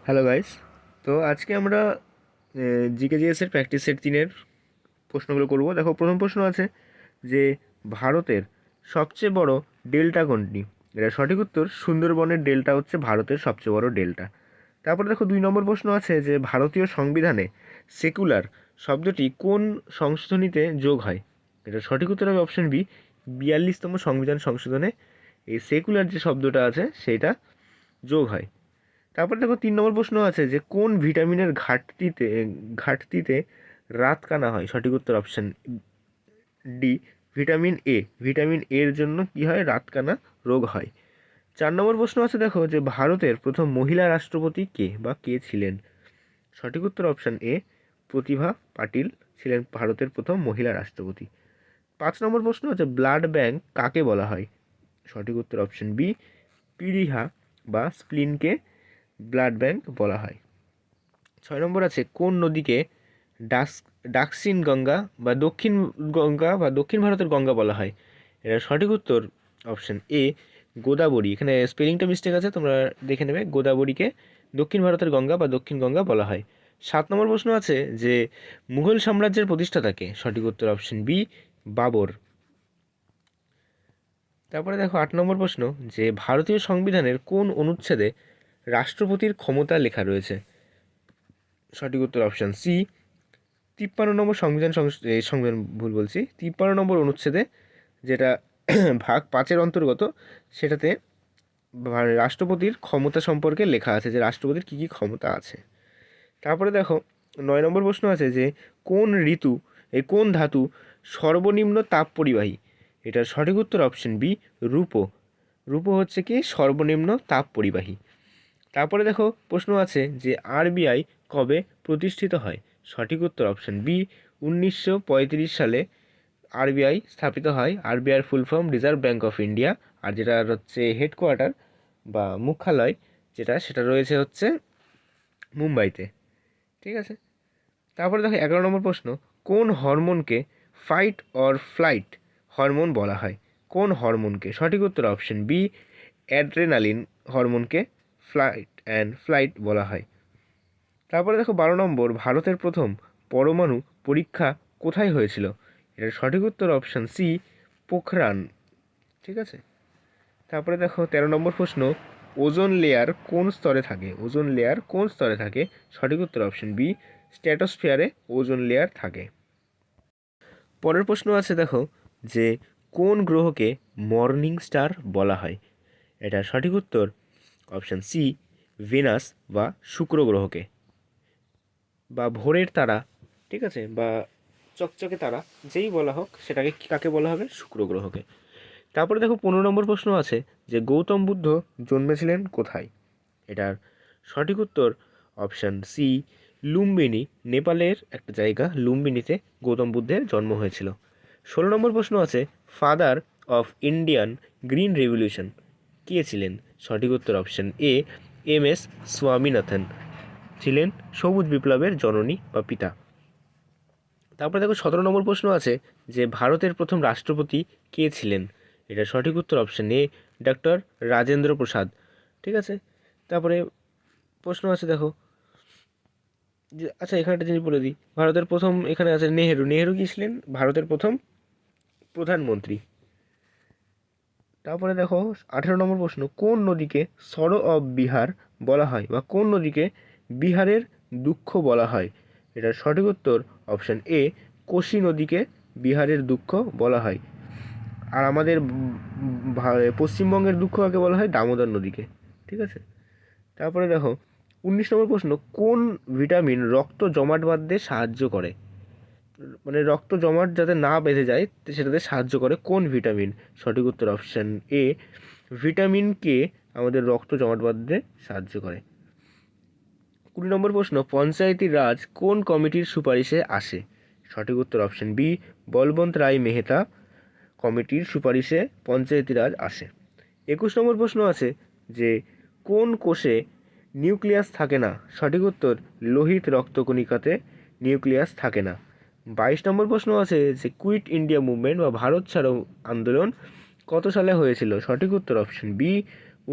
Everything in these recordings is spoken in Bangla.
Hello guys. তো আজকে আমরা জিকেজিএসের প্র্যাকটিস সেট 3-এর প্রশ্নগুলো করব। দেখো, প্রথম প্রশ্ন আছে যে ভারতের সবচেয়ে বড় ডেল্টা কোনটি? এটা সঠিক উত্তর সুন্দরবনের ডেল্টা হচ্ছে ভারতের সবচেয়ে বড় ডেল্টা। তারপরে দেখো, 2 নম্বর প্রশ্ন আছে যে ভারতীয় সংবিধানে সেকুলার শব্দটি কোন সংশোধনীতে যোগ হয়? এটা সঠিক উত্তর হবে অপশন বি, 42তম সংবিধান সংশোধনে এই সেকুলার যে শব্দটা আছে সেটা যোগ হয়। তারপরে দেখো, 3 নম্বর প্রশ্ন আছে যে কোন ভিটামিনের ঘাটতিতে ঘাটতিতে রাত কানা হয়? সঠিক উত্তর option D, vitamin A. Vitamin এর জন্য কি হয়? রাত কানা রোগ হয়। 4 নম্বর প্রশ্ন আছে, দেখো যে ভারতের প্রথম মহিলা রাষ্ট্রপতি কে বা কে ছিলেন? সঠিক উত্তর অপশন এ, প্রতিভা পাটিল ছিলেন ভারতের প্রথম মহিলা রাষ্ট্রপতি। 5 নম্বর প্রশ্ন আছে ব্লাড ব্যাংক কাকে বলা হয়? সঠিক উত্তর অপশন বি, পিলিহা বা স্প্লিনকে ব্লাড ব্যাংক বলা হয়। 6 নম্বর আছে কোন নদীকে ডাস ডাকসিন গঙ্গা বা দক্ষিণ ভারতের গঙ্গা বলা হয়? এটা সঠিক উত্তর অপশন এ, গোদাবরী। এখানে স্পেলিংটা মিস্টেক আছে, তোমরা দেখে নেবে। গোদাবরীকে দক্ষিণ ভারতের গঙ্গা বা দক্ষিণ গঙ্গা বলা হয়। 7 নম্বর প্রশ্ন আছে যে মুঘল সাম্রাজ্যের প্রতিষ্ঠাতাকে? সঠিক উত্তর অপশন বি, বাবর। তারপরে দেখো, 8 নম্বর প্রশ্ন যে ভারতীয় সংবিধানের কোন অনুচ্ছেদে রাষ্ট্রপতির ক্ষমতা লেখা রয়েছে? সঠিক উত্তর অপশন সি, 53 নম্বর সংবিধান ভুল বলছি, 53 নম্বর অনুচ্ছেদে, যেটা ভাগ 5-এর অন্তর্গত, সেটাতে রাষ্ট্রপতির ক্ষমতা সম্পর্কে লেখা আছে যে রাষ্ট্রপতির কী কী ক্ষমতা আছে। তারপরে দেখো, 9 নম্বর প্রশ্ন আছে যে কোন ধাতু সর্বনিম্ন তাপ পরিবাহী? এটার সঠিক উত্তর অপশন বি, রূপো। রূপো হচ্ছে কি সর্বনিম্ন তাপ পরিবাহী। তারপরে দেখো, প্রশ্ন আছে যে আরবিআই কবে প্রতিষ্ঠিত হয়? সঠিক উত্তর অপশন বি, 1935 সালে আরবিআই স্থাপিত হয়। আরবিআইয়ের full form reserve bank of India. আর যেটা হচ্ছে হেডকোয়ার্টার বা মুখ্যালয় সেটা রয়েছে হচ্ছে মুম্বাইতে। ঠিক আছে। তারপরে দেখো, 11 নম্বর প্রশ্ন কোন হরমোনকে ফাইট অর ফ্লাইট হরমোন বলা হয়? কোন হরমোনকে? সঠিক উত্তর অপশন বি, অ্যাড্রেনালিন হরমোনকে ফ্লাইট বলা হয়। তারপরে দেখো, 12 নম্বর ভারতের প্রথম পরমাণু পরীক্ষা কোথায় হয়েছিল? এটার সঠিক উত্তর অপশন সি, পোখরান। ঠিক আছে। তারপরে দেখো, 13 নম্বর প্রশ্ন ওজোন লেয়ার কোন স্তরে থাকে? ওজোন লেয়ার কোন স্তরে থাকে? সঠিক উত্তর অপশন বি, স্ট্র্যাটোস্ফিয়ারে ওজোন লেয়ার থাকে। পরের প্রশ্ন আছে, দেখো যে কোন গ্রহকে মর্নিং স্টার বলা হয়? এটা সঠিক উত্তর অপশন সি, ভেনাস বা শুক্র গ্রহকে, বা ভোরের তারা। ঠিক আছে, বা চকচকে তারা, যেই বলা হোক সেটাকে কাকে বলা হবে? শুক্র গ্রহকে। তারপরে দেখো, 15 নম্বর প্রশ্ন আছে যে গৌতম বুদ্ধ জন্মেছিলেন কোথায়? এটার সঠিক উত্তর অপশান সি, লুম্বিনী। নেপালের একটা জায়গা লুম্বিনীতে গৌতম বুদ্ধের জন্ম হয়েছিল। 16 নম্বর প্রশ্ন আছে father of Indian green revolution কে ছিলেন? সঠিক উত্তর option A, M S Swaminathan ছিলেন সবুজ বিপ্লবের জননী বা পিতা। তারপরে দেখো, 17 নম্বর প্রশ্ন আছে যে ভারতের প্রথম রাষ্ট্রপতি কে ছিলেন? এটা সঠিক উত্তর অপশন এ, ডক্টর রাজেন্দ্র প্রসাদ। ঠিক আছে। তারপরে প্রশ্ন আছে, দেখো যে আচ্ছা, এখানে একটা জিনিস বলে দিই। ভারতের প্রথম, এখানে আছে নেহেরু। নেহেরু কি ছিলেন? ভারতের প্রথম প্রধানমন্ত্রী। তারপরে দেখো, 18 নম্বর প্রশ্ন কোন নদীকে সরো অফ বিহার বলা হয় বা কোন নদীকে বিহারের দুঃখ বলা হয়? এটার সঠিক উত্তর অপশন এ, কোশি নদীকে বিহারের দুঃখ বলা হয়। আর আমাদের পশ্চিমবঙ্গের দুঃখ কাকে বলা হয়? দামোদর নদীকে। ঠিক আছে। তারপরে দেখো, 19 নম্বর প্রশ্ন কোন ভিটামিন রক্ত জমাট বাঁধতে সাহায্য করে? মানে রক্ত জমাট যাতে না বেঁধে যায় সেটাতে সাহায্য করে কোন ভিটামিন? সঠিক উত্তর অপশান এ, ভিটামিন কে আমাদের রক্ত জমাট বাঁধতে সাহায্য করে। 20 নম্বর প্রশ্ন পঞ্চায়েতি রাজ কোন কমিটির সুপারিশে আসে? সঠিক উত্তর অপশান বি, বলবন্ত রায় মেহতা কমিটির সুপারিশে পঞ্চায়েতি রাজ আসে। 21 নম্বর প্রশ্ন আছে যে কোন কোষে নিউক্লিয়াস থাকে না? সঠিক উত্তর লোহিত রক্তকণিকাতে নিউক্লিয়াস থাকে না। 22 নম্বর প্রশ্ন আছে যে কুইট ইন্ডিয়া মুভমেন্ট বা ভারত ছাড়ো আন্দোলন কত সালে হয়েছিল? সঠিক উত্তর অপশন বি,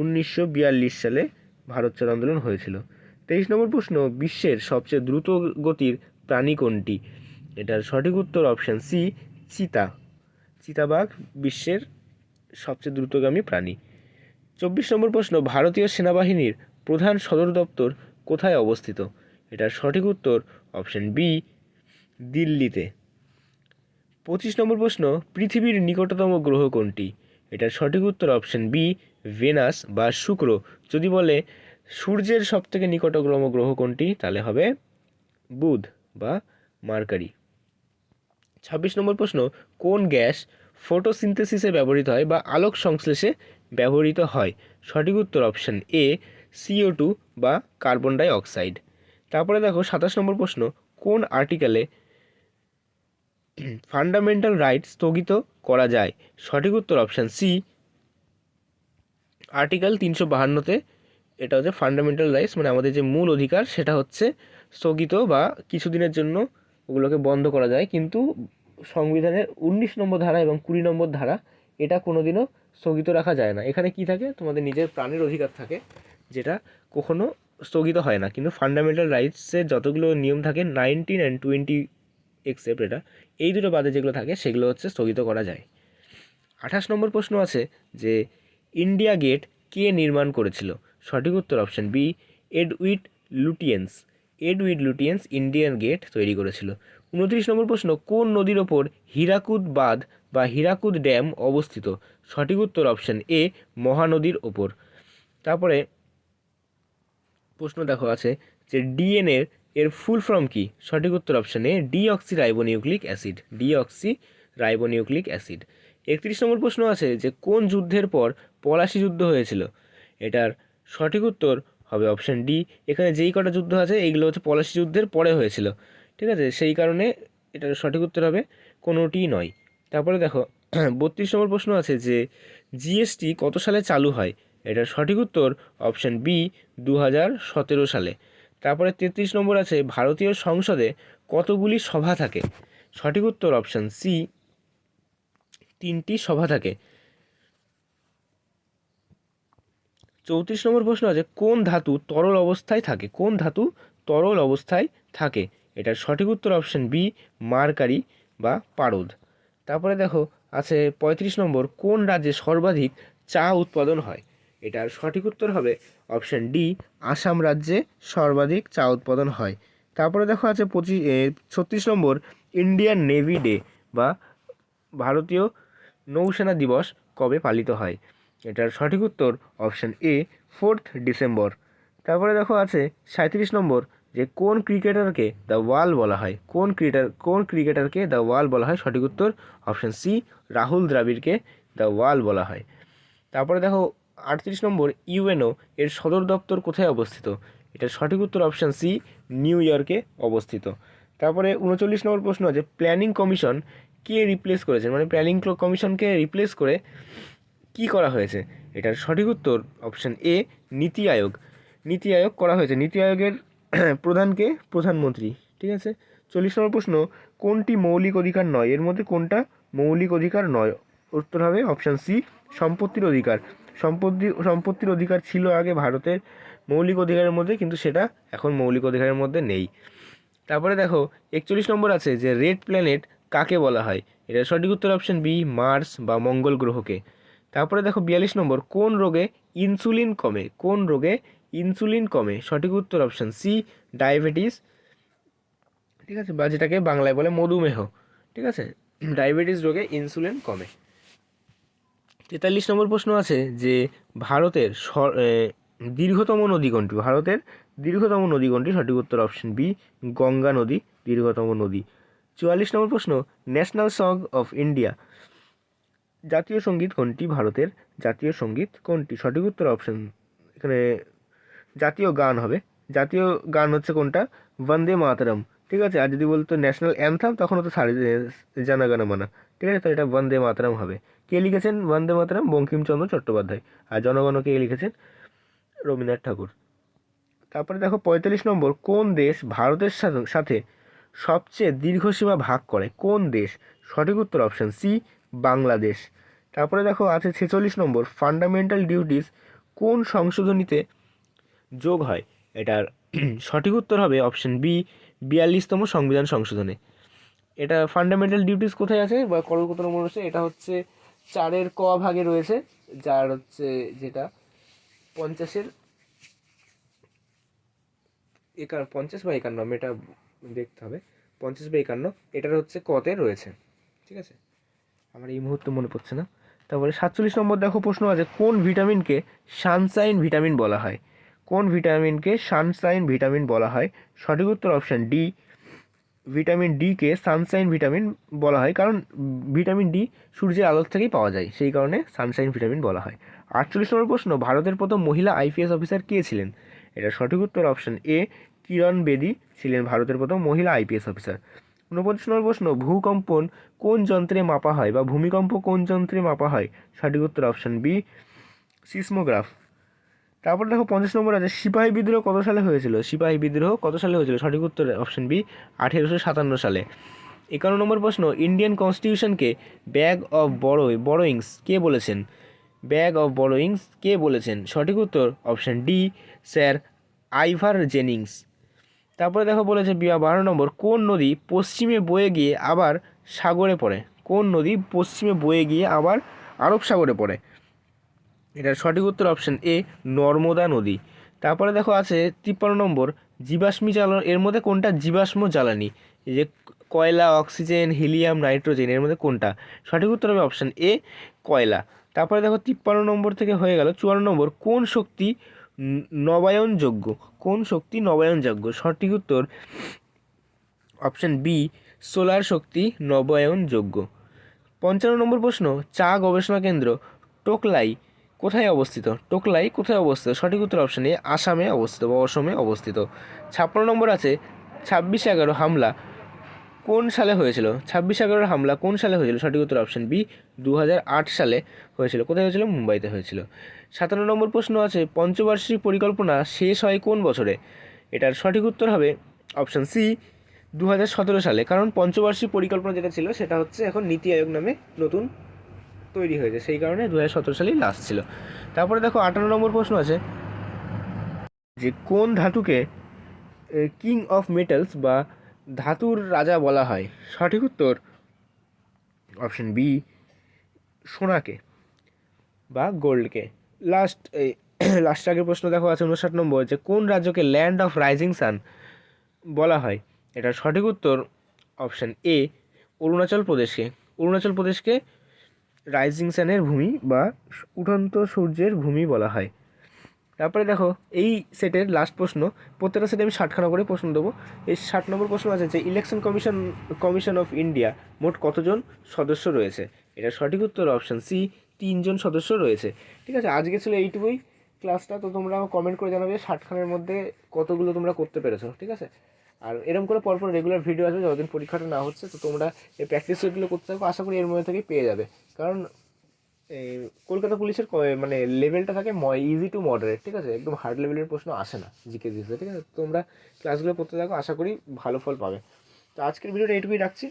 1942 সালে ভারত ছাড়ো আন্দোলন হয়েছিল। 23 নম্বর প্রশ্ন, বিশ্বের সবচেয়ে দ্রুত গতির প্রাণী কোনটি? এটার সঠিক উত্তর অপশান সি, চিতা। চিতাবাঘ বিশ্বের সবচেয়ে দ্রুতগামী প্রাণী। 24 নম্বর প্রশ্ন, ভারতীয় সেনাবাহিনীর প্রধান সদর দপ্তর কোথায় অবস্থিত? এটার সঠিক উত্তর অপশান বি, দিল্লিতে। 25 নম্বর প্রশ্ন, পৃথিবীর নিকটতম গ্রহ কোনটি? এটার সঠিক উত্তর অপশান বি, ভেনাস বা শুক্র। যদি বলে সূর্যের সবথেকে নিকটতম গ্রহ কোনটি, তাহলে হবে বুধ বা মার্কারি। 26 নম্বর প্রশ্ন, কোন গ্যাস ফটোসিনথেসিসে ব্যবহৃত হয় বা আলোক সংশ্লেষে ব্যবহৃত হয়? সঠিক উত্তর অপশান এ, CO2 বা কার্বন ডাই অক্সাইড। তারপরে দেখো 27 নম্বর প্রশ্ন, কোন আর্টিকেলে ফান্ডামেন্টাল রাইট স্থগিত করা যায়? সঠিক উত্তর অপশান সি, আর্টিকেল 352-তে। এটা হচ্ছে ফান্ডামেন্টাল রাইটস, মানে আমাদের যে মূল অধিকার সেটা হচ্ছে স্থগিত বা কিছুদিনের জন্য ওগুলোকে বন্ধ করা যায়, কিন্তু সংবিধানের 19 নম্বর ধারা এবং 20 নম্বর ধারা এটা কোনোদিনও স্থগিত রাখা যায় না। এখানে কি থাকে, তোমাদের নিজের প্রাণের অধিকার থাকে, যেটা কখনো স্থগিত হয় না। কিন্তু ফান্ডামেন্টাল রাইটসের যতগুলো নিয়ম থাকে, 19 অ্যান্ড 20 এক্সেপ্ট এটা, এই দুটো বাদে যেগুলো থাকে সেগুলো হচ্ছে স্থগিত করা যায়। 28 নম্বর প্রশ্ন আছে যে ইন্ডিয়া গেট কে নির্মাণ করেছিল? সঠিক উত্তর option B, Edwin Lutyens. Edwin Lutyens Indian gate তৈরি করেছিল। 29 নম্বর প্রশ্ন, কোন নদীর ওপর হীরাকুদ বাঁধ বা হীরাকুদ ড্যাম অবস্থিত? সঠিক উত্তর অপশান এ, মহানদীর ওপর। তারপরে প্রশ্ন দেখো আছে যে ডিএনএ এর ফুল ফর্ম কি? সঠিক উত্তর অপশান এ, deoxy ribonucleic acid. Deoxy ribonucleic acid. 31 নম্বর প্রশ্ন আছে যে কোন যুদ্ধের পর পলাশি যুদ্ধ হয়েছিল? এটার সঠিক উত্তর হবে অপশান ডি। এখানে যেই কটা যুদ্ধ আছে এইগুলো হচ্ছে পলাশি যুদ্ধের পরে হয়েছিল, ঠিক আছে? সেই কারণে এটার সঠিক উত্তর হবে কোনোটিই নয়। তারপরে দেখো 32 নম্বর প্রশ্ন আছে যে জিএসটি কত সালে চালু হয়? এটার সঠিক উত্তর অপশান বি, 2017 সালে। তারপরে 33 নম্বর আছে ভারতীয় সংসদে কতগুলি সভা থাকে? সঠিক উত্তর অপশান সি, 3টি সভা থাকে। 34 নম্বর প্রশ্ন আছে কোন ধাতু তরল অবস্থায় থাকে? কোন ধাতু তরল অবস্থায় থাকে? এটার সঠিক উত্তর অপশান বি, মার্কারি বা পারদ। তারপরে দেখো আছে 35 নম্বর, কোন রাজ্যে সর্বাধিক চা উৎপাদন হয়? এটার সঠিক উত্তর হবে অপশান ডি, আসাম রাজ্যে সর্বাধিক চা উৎপাদন হয়। তারপরে দেখো আছে 36 নম্বর, ইন্ডিয়ান নেভি ডে বা ভারতীয় নৌসেনা দিবস কবে পালিত হয়? এটার সঠিক উত্তর অপশান এ, 4th ডিসেম্বর। তারপরে দেখো আছে 37 নম্বর, যে কোন ক্রিকেটারকে দ্য ওয়াল বলা হয়? কোন ক্রিকেটারকে দ্য ওয়াল বলা হয়? সঠিক উত্তর অপশান সি, রাহুল দ্রাবিড়কে দ্য ওয়াল বলা হয়। তারপরে দেখো 38 নম্বর, ইউএনও এর সদর দপ্তর কোথায় অবস্থিত? এটার সঠিক উত্তর অপশান সি, নিউ ইয়র্কে অবস্থিত। তারপরে 39 নম্বর প্রশ্ন আছে প্ল্যানিং কমিশন কে রিপ্লেস করেছেন, মানে প্ল্যানিং কমিশনকে রিপ্লেস করে কি করা হয়েছে? এটার সঠিক উত্তর অপশান এ, নীতি আয়োগ। নীতি আয়োগ করা হয়েছে। নীতি আয়োগের প্রধানকে প্রধানমন্ত্রী, ঠিক আছে? 40 নম্বর প্রশ্ন, কোনটি মৌলিক অধিকার নয়? এর মধ্যে কোনটা মৌলিক অধিকার নয়? উত্তর হবে অপশান সি, সম্পত্তির অধিকার। সম্পত্তির অধিকার ছিল আগে ভারতের মৌলিক অধিকারের মধ্যে, কিন্তু সেটা এখন মৌলিক অধিকারের মধ্যে নেই। তারপরে দেখো 41 নম্বর আছে যে রেড প্ল্যানেট কাকে বলা হয়? এটা সঠিক উত্তর অপশান বি, মার্স বা মঙ্গল গ্রহকে। তারপরে দেখো 42 নম্বর, কোন রোগে ইনসুলিন কমে? কোন রোগে ইনসুলিন কমে? সঠিক উত্তর অপশান সি, ডায়াবেটিস, ঠিক আছে, বা যেটাকে বাংলায় বলে মধুমেহ, ঠিক আছে? ডায়াবেটিস রোগে ইনসুলিন কমে। 43 নম্বর প্রশ্ন আছে যে ভারতের দীর্ঘতম নদী কোনটি? ভারতের দীর্ঘতম নদী কোনটি? সঠিক উত্তর অপশান বি, গঙ্গা নদী দীর্ঘতম নদী। 44 নম্বর প্রশ্ন, ন্যাশনাল সং অফ ইন্ডিয়া জাতীয় সঙ্গীত কোনটি? ভারতের জাতীয় সঙ্গীত কোনটি? সঠিক উত্তর অপশান, এখানে জাতীয় গান হবে। জাতীয় গান হচ্ছে কোনটা? বন্দে মাতরম, ঠিক আছে? আর যদি বলতো ন্যাশনাল অ্যানথাম তখন হতো জনগণ মন, ঠিক আছে? তো এটা বন্দে মাতরম হবে। কে লিখেছেন বন্দে মাতরম? বঙ্কিমচন্দ্র চট্টোপাধ্যায়। আর জনগণ কে লিখেছেন? রবীন্দ্রনাথ ঠাকুর। তারপরে দেখো 45 নম্বর, কোন দেশ ভারতের সাথে সবচেয়ে দীর্ঘ সীমা ভাগ করে? কোন দেশ? সঠিক উত্তর অপশান সি, বাংলাদেশ। তারপরে দেখো আছে 46 নম্বর, ফান্ডামেন্টাল ডিউটিস কোন সংশোধনীতে যোগ হয়? এটার সঠিক উত্তর হবে অপশন বি 42তম সংবিধান সংশোধনে। এটা ফান্ডামেন্টাল ডিউটিস কোথায় আছে বা কত নম্বর রয়েছে, এটা হচ্ছে 4-এর ক ভাগে রয়েছে, যার হচ্ছে যেটা 50-এর 50 বা 51, এটা দেখতে হবে, 50 বা 51, এটার হচ্ছে কতে রয়েছে। ঠিক আছে, আমার এই মুহূর্তে মনে পড়ছে না। তারপরে 47 নম্বর দেখো প্রশ্ন আছে, কোন ভিটামিনকে সানশাইন ভিটামিন বলা হয়? কোন ভিটামিনকে সানশাইন ভিটামিন বলা হয়? সঠিক উত্তর অপশন ডি, ভিটামিন ডিকে সানশাইন ভিটামিন বলা হয়, কারণ ভিটামিন ডি সূর্যের আলোর থেকেই পাওয়া যায়, সেই কারণে সানশাইন ভিটামিন বলা হয়। 48 নম্বর প্রশ্ন, ভারতের প্রথম মহিলা আইপিএস অফিসার কে ছিলেন? এটা সঠিক উত্তর অপশন এ, কিরণ বেদি ছিলেন ভারতের প্রথম মহিলা আইপিএস অফিসার। 49 নম্বর প্রশ্ন, ভূকম্পন কোন যন্ত্রে মাপা হয় বা ভূমিকম্প কোন যন্ত্রে মাপা হয়? সঠিক উত্তর অপশন বি, সিসমোগ্রাফ। তারপর দেখো 50 নম্বর আছে, সিপাহী বিদ্রোহ কত সালে হয়েছিল? সিপাহী বিদ্রোহ কত সালে হয়েছিল? সঠিক উত্তর অপশন বি, 1857 সালে। 51 নম্বর প্রশ্ন, ইন্ডিয়ান কনস্টিটিউশনকে ব্যাগ অফ বড়োইংস কে বলেছেন? ব্যাগ অফ বড়োইংস কে বলেছেন? সঠিক উত্তর অপশন ডি, স্যার আইভার জেনিংস। তারপরে দেখো বলেছে 12 নম্বর, কোন নদী পশ্চিমে বয়ে গিয়ে আবার সাগরে পড়ে? কোন নদী পশ্চিমে বয়ে গিয়ে আবার আরব সাগরে পড়ে? এটার সঠিক উত্তর অপশন এ, নর্মদা নদী। তারপরে দেখো আছে 53 নম্বর, জীবাশ্ম জ্বালানি এর মধ্যে কোনটা জীবাশ্ম জ্বালানি? এই যে কয়লা, অক্সিজেন, হিলিয়াম, নাইট্রোজেন, এর মধ্যে কোনটা? সঠিক উত্তর হবে অপশন এ, কয়লা। তারপরে দেখো 53 নম্বর থেকে হয়ে গেল 54 নম্বর, কোন শক্তি নবায়নযোগ্য? কোন শক্তি নবায়নযোগ্য? সঠিক উত্তর অপশন বি, সোলার শক্তি নবায়নযোগ্য। 55 নম্বর প্রশ্ন, চা গবেষণা কেন্দ্র টোকলাই কোথায় অবস্থিত? টোকলাই কোথায় অবস্থিত? সঠিক উত্তর অপশন এ, আসামে অবস্থিত বা অসমে অবস্থিত। 56 নম্বর আছে, 26/11 হামলা কোন সালে হয়েছিল? 26/11 হামলা কোন সালে হয়েছিল? সঠিক উত্তর অপশন বি, 2008 সালে হয়েছিল। কোথায় হয়েছিল? মুম্বাইতে হয়েছিল। 57 নম্বর প্রশ্ন আছে, পঞ্চবার্ষিক পরিকল্পনা শেষ হয় কোন বছরে? এটার সঠিক উত্তর হবে অপশন সি, 2017 সালে, কারণ পঞ্চবার্ষিক পরিকল্পনা যেটা ছিল সেটা হচ্ছে এখন নীতি আয়োগ নামে নতুন তৈরি হয়েছে, সেই কারণে 2017 সালেই লাস্ট ছিল। তারপরে দেখো 58 নম্বর প্রশ্ন আছে, যে কোন ধাতুকে কিং অফ মেটালস বা ধাতুর রাজা বলা হয়? সঠিক উত্তর অপশন বি, সোনাকে বা গোল্ডকে। লাস্ট এই লাস্ট আগের প্রশ্ন দেখো আছে 59 নম্বর, যে কোন রাজ্যকে ল্যান্ড অফ রাইজিং সান বলা হয়? এটার সঠিক উত্তর অপশন এ, অরুণাচল প্রদেশকে। অরুণাচল প্রদেশকে রাইজিং সানের ভূমি বা উঠন্ত সূর্যের ভূমি বলা হয়। তারপরে দেখো এই সেটের লাস্ট প্রশ্ন, প্রত্যেকটা সেটে আমি 60খানা করে প্রশ্ন দেবো। এই 60 নম্বর প্রশ্ন আছে যে ইলেকশন কমিশন অফ ইন্ডিয়া মোট কতজন সদস্য রয়েছে? এটা সঠিক উত্তর অপশন সি, 3 জন সদস্য রয়েছে। ঠিক আছে, আজকে ছিল এইটুকুই ক্লাসটা। তো তোমরা কমেন্ট করে জানাবে 60খানার মধ্যে কতগুলো তোমরা করতে পেরেছো। ঠিক আছে, আর এরকম করে পরপর রেগুলার ভিডিও আসবে যতদিন পরীক্ষাটা না হচ্ছে। তো তোমরা এই প্র্যাকটিস সেটগুলো করতে থাকো, আশা করি এর মধ্যে থেকেই পেয়ে যাবে। কারণ এই কলকাতা পুলিশের মানে লেভেলটা থাকে ইজি টু মডারেট। ঠিক আছে, একদম হার্ড লেভেলের প্রশ্ন আসে না জিকে দিতে। ঠিক আছে, তোমরা ক্লাসগুলো করতে থাকো, আশা করি ভালো ফল পাবে। তো আজকের ভিডিওটা এইটুকুই রাখছি,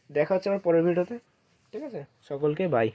দেখা হচ্ছে আমার পরের ভিডিওতে। ঠিক আছে, সকলকে বাই।